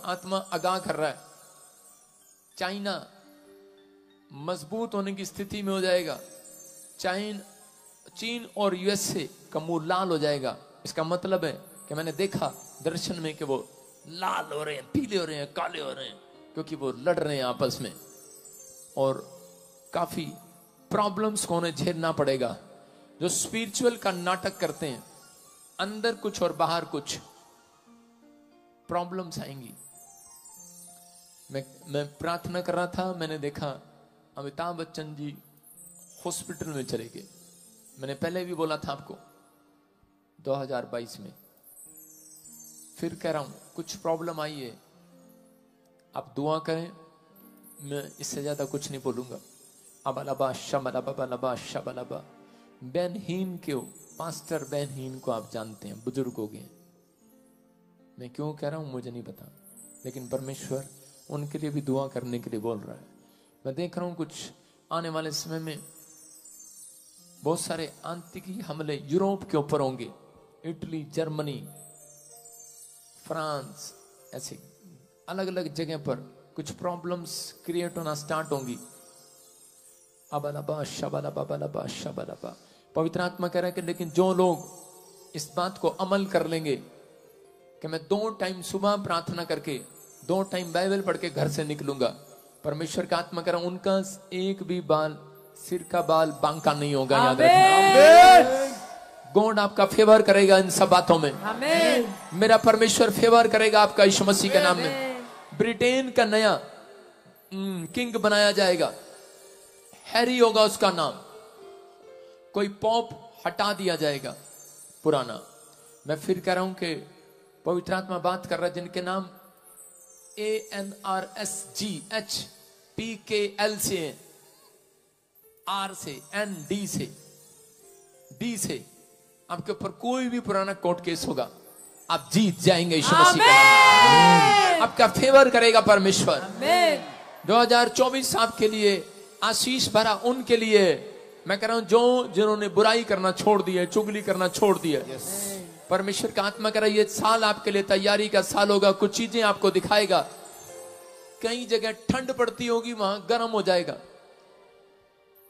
आत्मा आगाह कर रहा है। चाइना मजबूत होने की स्थिति में हो जाएगा। चीन और यूएसए का मुंह लाल हो जाएगा। इसका मतलब है कि मैंने देखा दर्शन में कि वो लाल हो रहे हैं, पीले हो रहे हैं, काले हो रहे हैं, क्योंकि वो लड़ रहे हैं आपस में और काफी प्रॉब्लम्स को उन्हें झेलना पड़ेगा। जो स्पिरिचुअल का नाटक करते हैं, अंदर कुछ और बाहर कुछ, प्रॉब्लम्स आएंगी। मैं प्रार्थना कर रहा था, मैंने देखा अमिताभ बच्चन जी हॉस्पिटल में चले गए। मैंने पहले भी बोला था आपको 2022 में, फिर कह रहा हूं कुछ प्रॉब्लम आई है, आप दुआ करें। मैं इससे ज्यादा कुछ नहीं बोलूंगा। अबलबा शबलबा शबलबा बेनहीन क्यों, पास्टर बेनहीन को आप जानते हैं, बुजुर्ग हो गए। मैं क्यों कह रहा हूं मुझे नहीं पता, लेकिन परमेश्वर उनके लिए भी दुआ करने के लिए बोल रहा है। मैं देख रहा हूं कुछ आने वाले समय में बहुत सारे आतंकी हमले यूरोप के ऊपर होंगे। इटली, जर्मनी, फ्रांस, ऐसे अलग अलग जगह पर कुछ प्रॉब्लम्स क्रिएट होना स्टार्ट होंगी। अबलबा शबलबा शबलबा। पवित्र आत्मा कह रहा है कि लेकिन जो लोग इस बात को अमल कर लेंगे कि मैं 2 टाइम सुबह प्रार्थना करके 2 टाइम बाइबल पढ़ के घर से निकलूंगा, परमेश्वर का आत्मा कह रहा, उनका एक भी बाल, सिर का बाल बांका नहीं होगा। याद रखना, गॉड आपका फेवर करेगा इन सब बातों में। मेरा परमेश्वर फेवर करेगा आपका यीशु मसीह के नाम में। ब्रिटेन का नया किंग बनाया जाएगा, हैरी होगा उसका नाम। कोई पॉप हटा दिया जाएगा पुराना। मैं फिर कह रहा हूं कि पवित्र आत्मा बात कर रहा है जिनके नाम ANRSGHPKL से, R से, ND से, D से, आपके ऊपर कोई भी पुराना कोर्ट केस होगा, आप जीत जाएंगे यीशु मसीह के नाम। आपका फेवर करेगा परमेश्वर। 2024 आपके लिए आशीष भरा उनके लिए मैं कह रहा हूं जो जिन्होंने बुराई करना छोड़ दिया, चुगली करना छोड़ दिया। परमेश्वर का आत्मा कह रहा है ये साल आपके लिए तैयारी का साल होगा। कुछ चीजें आपको दिखाएगा। कई जगह ठंड पड़ती होगी, वहां गर्म हो जाएगा।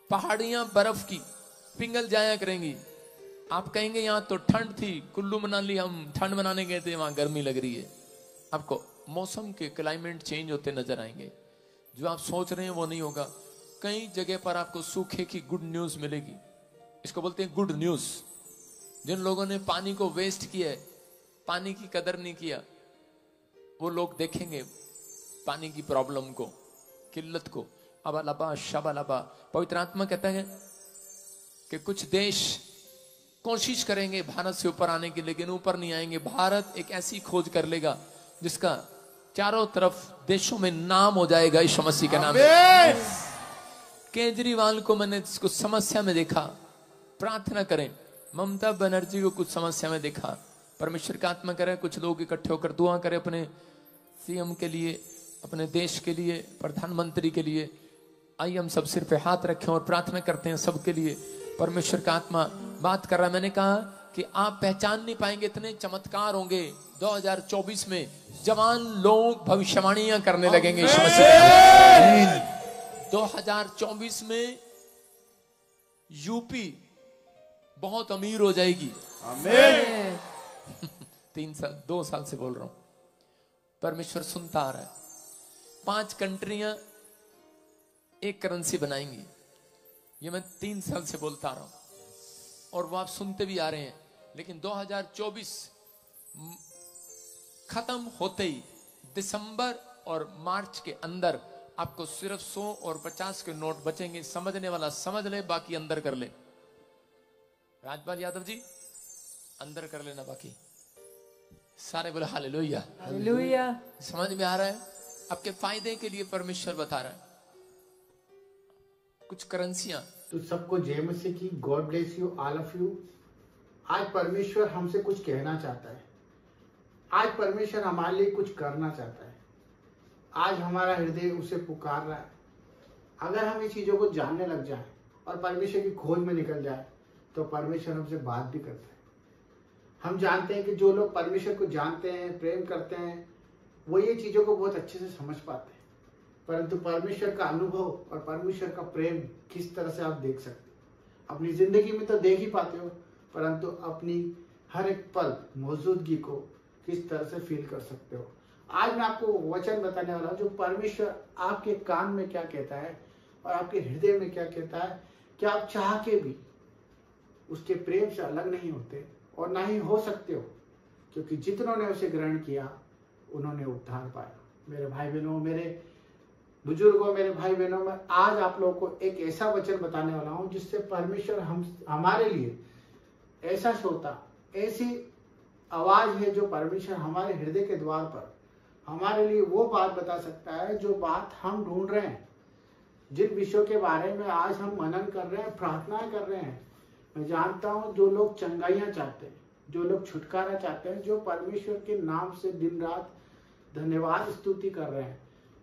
पहाड़ियां बर्फ की पिघल जाया करेंगी। आप कहेंगे यहां तो ठंड थी, कुल्लू मनाली हम ठंड मनाने गए थे, वहां गर्मी लग रही है। आपको मौसम के क्लाइमेट चेंज होते नजर आएंगे। जो आप सोच रहे हैं वो नहीं होगा। कई जगह पर आपको सूखे की गुड न्यूज मिलेगी। इसको बोलते हैं गुड न्यूज। जिन लोगों ने पानी को वेस्ट किया है, पानी की कदर नहीं किया, वो लोग देखेंगे पानी की प्रॉब्लम को, किल्लत को। अबलबा शबलबा। पवित्र आत्मा कहता है कि कुछ देश कोशिश करेंगे भारत से ऊपर आने की, लेकिन ऊपर नहीं आएंगे। भारत एक ऐसी खोज कर लेगा जिसका चारों तरफ देशों में नाम हो जाएगा यीशु मसीह के नाम में। केजरीवाल को मैंने कुछ समस्या में देखा, प्रार्थना करें। ममता बनर्जी को कुछ समस्या में देखा, परमेश्वर का आत्मा करे कुछ लोग इकट्ठे होकर दुआ करें अपने सीएम के लिए, अपने देश के लिए, प्रधानमंत्री के लिए। आइए हम सब सिर पे हाथ रखें और प्रार्थना करते हैं सबके लिए। परमेश्वर का आत्मा बात कर रहा है। मैंने कहा कि आप पहचान नहीं पाएंगे, इतने चमत्कार होंगे 2024 में। जवान लोग भविष्यवाणियां करने लगेंगे। 2024 में यूपी बहुत अमीर हो जाएगी। आमीन। 2 साल से बोल रहा हूं, परमेश्वर सुनता आ रहा है। 5 कंट्रियां एक करेंसी बनाएंगी, ये मैं 3 साल से बोलता आ रहा हूं और वो आप सुनते भी आ रहे हैं। लेकिन 2024 खत्म होते ही दिसंबर और मार्च के अंदर आपको सिर्फ 100 और 50 के नोट बचेंगे। समझने वाला समझ ले, बाकी अंदर कर ले। राजपाल यादव जी अंदर कर लेना, बाकी सारे बोले हालेलुया हालेलुया। समझ में आ रहा है? आपके फायदे के लिए परमेश्वर बता रहा है। कुछ करेंसियां। तो सबको जय मसीह की। God bless you all of you. आज परमेश्वर हमसे कुछ कहना चाहता है। आज परमेश्वर हमारे लिए कुछ करना चाहता है। आज हमारा हृदय उसे पुकार रहा है। अगर हम ये चीजों को जानने लग जाएं और परमेश्वर की खोज में निकल जाए तो परमेश्वर हमसे बात भी करता है। हम जानते हैं कि जो लोग परमेश्वर को जानते हैं, प्रेम करते हैं, वो ये चीज़ों को बहुत अच्छे से समझ पाते हैं, परंतु परमेश्वर का अनुभव और परमेश्वर का प्रेम किस तरह से आप देख सकते हो। अपनी ज़िंदगी में तो देख ही पाते हो, परंतु अपनी हर एक पल मौजूदगी को किस तरह से फील कर सकते हो। आज मैं आपको वचन बताने वाला हूँ जो परमेश्वर आपके कान में क्या कहता है और आपके हृदय में क्या कहता है कि आप चाह के भी उसके प्रेम से अलग नहीं होते और ना ही हो सकते हो, क्योंकि जितनों ने उसे ग्रहण किया उन्होंने उद्धार पाया। मेरे भाई बहनों, मेरे बुजुर्गों, मेरे भाई बहनों, मैं आज आप लोगों को एक ऐसा वचन बताने वाला हूँ जिससे परमेश्वर हमारे लिए ऐसा श्रोता, ऐसी आवाज है जो परमेश्वर हमारे हृदय के द्वार पर हमारे लिए वो बात बता सकता है जो बात हम ढूंढ रहे हैं, जिन विषयों के बारे में आज हम मनन कर रहे हैं, प्रार्थनाएं कर रहे हैं। मैं जानता हूं जो लोग चंगाइयां चाहते हैं, जो लोग छुटकारा चाहते हैं, जो परमेश्वर के नाम से दिन रात धन्यवाद स्तुति कर रहे हैं,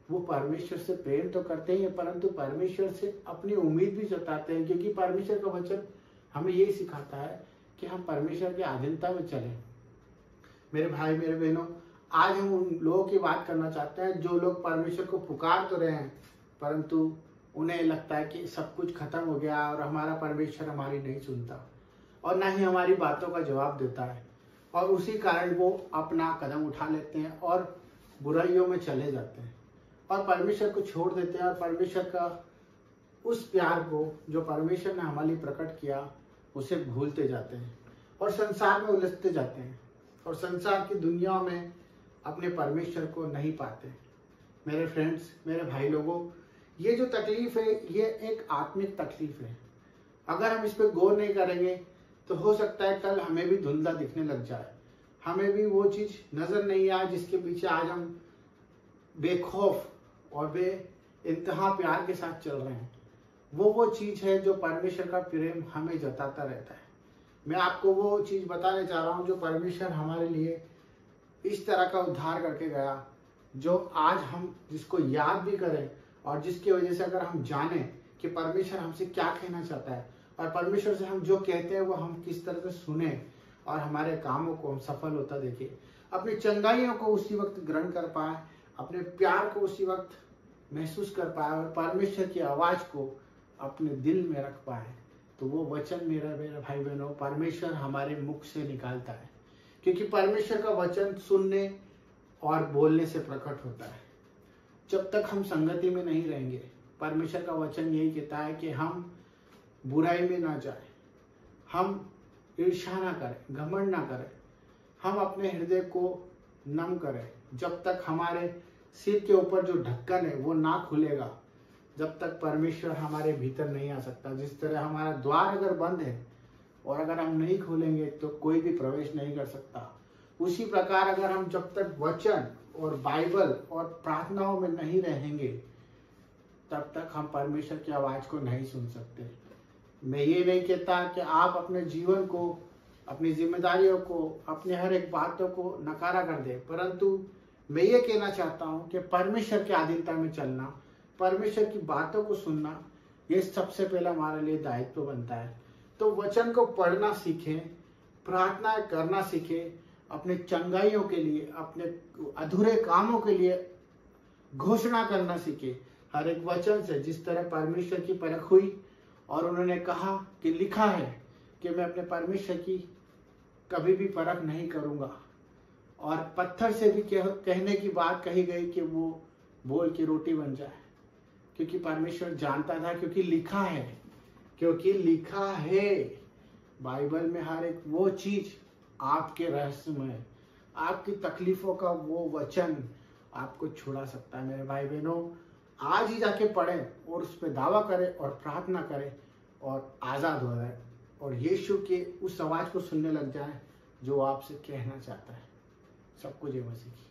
वो परमेश्वर से प्रेम तो करते ही हैं, परंतु परमेश्वर से अपनी उम्मीद भी जताते हैं, क्योंकि परमेश्वर का वचन हमें यही सिखाता है कि हम परमेश्वर की अधीनता में चलें। मेरे भाई, मेरे बहनों, आज हम उन लोगों की बात करना चाहते हैं जो लोग परमेश्वर को पुकार तो रहे हैं, परंतु उन्हें लगता है कि सब कुछ खत्म हो गया और हमारा परमेश्वर हमारी नहीं सुनता और ना ही हमारी बातों का जवाब देता है, और उसी कारण वो अपना कदम उठा लेते हैं और बुराइयों में चले जाते हैं और परमेश्वर को छोड़ देते हैं और परमेश्वर का उस प्यार को जो परमेश्वर ने हमारे लिए प्रकट किया उसे भूलते जाते हैं और संसार में उलझते जाते हैं और संसार की दुनिया में अपने परमेश्वर को नहीं पाते। मेरे फ्रेंड्स, मेरे भाई लोगों, ये जो तकलीफ है ये एक आत्मिक तकलीफ है। अगर हम इस पर गौर नहीं करेंगे तो हो सकता है कल हमें भी धुंधला दिखने लग जाए, हमें भी वो चीज नजर नहीं आए जिसके पीछे आज हम बेखौफ और बे इंतहा प्यार के साथ चल रहे हैं। वो चीज है जो परमेश्वर का प्रेम हमें जताता रहता है। मैं आपको वो चीज बताने जा रहा हूँ जो परमेश्वर हमारे लिए इस तरह का उद्धार करके गया, जो आज हम जिसको याद भी करें और जिसकी वजह से अगर हम जाने कि परमेश्वर हमसे क्या कहना चाहता है और परमेश्वर से हम जो कहते हैं वो हम किस तरह से सुने और हमारे कामों को हम सफल होता देखें, अपनी चंगाइयों को उसी वक्त ग्रहण कर पाए, अपने प्यार को उसी वक्त महसूस कर पाए और परमेश्वर की आवाज को अपने दिल में रख पाए, तो वो वचन मेरे भाई बहनों परमेश्वर हमारे मुख से निकालता है, क्योंकि परमेश्वर का वचन सुनने और बोलने से प्रकट होता है। जब तक हम संगति में नहीं रहेंगे, परमेश्वर का वचन यही कहता है कि हम बुराई में ना जाए, हम ईर्ष्या ना करें, घमंड ना करें, हम अपने हृदय को नम करें। जब तक हमारे सिर के ऊपर जो ढक्कन है वो ना खुलेगा, जब तक परमेश्वर हमारे भीतर नहीं आ सकता। जिस तरह हमारा द्वार अगर बंद है और अगर हम नहीं खोलेंगे तो कोई भी प्रवेश नहीं कर सकता, उसी प्रकार अगर हम जब तक वचन और बाइबल और प्रार्थनाओं में नहीं रहेंगे तब तक हम परमेश्वर की आवाज को नहीं सुन सकते। मैं ये नहीं कहता कि आप अपने जीवन को, अपनी जिम्मेदारियों को, अपने हर एक बातों को नकारा कर दे, परंतु मैं ये कहना चाहता हूँ कि परमेश्वर की अधीनता में चलना, परमेश्वर की बातों को सुनना, ये सबसे पहला हमारे लिए दायित्व बनता है। तो वचन को पढ़ना सीखें, प्रार्थना करना सीखें, अपने चंगाइयों के लिए, अपने अधूरे कामों के लिए घोषणा करना सीखें हर एक वचन से। जिस तरह परमेश्वर की परख हुई और उन्होंने कहा कि लिखा है कि मैं अपने परमेश्वर की कभी भी परख नहीं करूंगा, और पत्थर से भी कहने की बात कही गई कि वो बोल की रोटी बन जाए, क्योंकि परमेश्वर जानता था, क्योंकि लिखा है, क्योंकि लिखा है बाइबल में हर एक वो चीज आपके रहस्यमय, आपकी तकलीफों का वो वचन आपको छुड़ा सकता है। मेरे भाई बहनों, आज ही जाके पढ़ें और उस पर दावा करें और प्रार्थना करें और आज़ाद हो जाए और यीशु के उस आवाज को सुनने लग जाए जो आपसे कहना चाहता है। सबको जय मसीह की।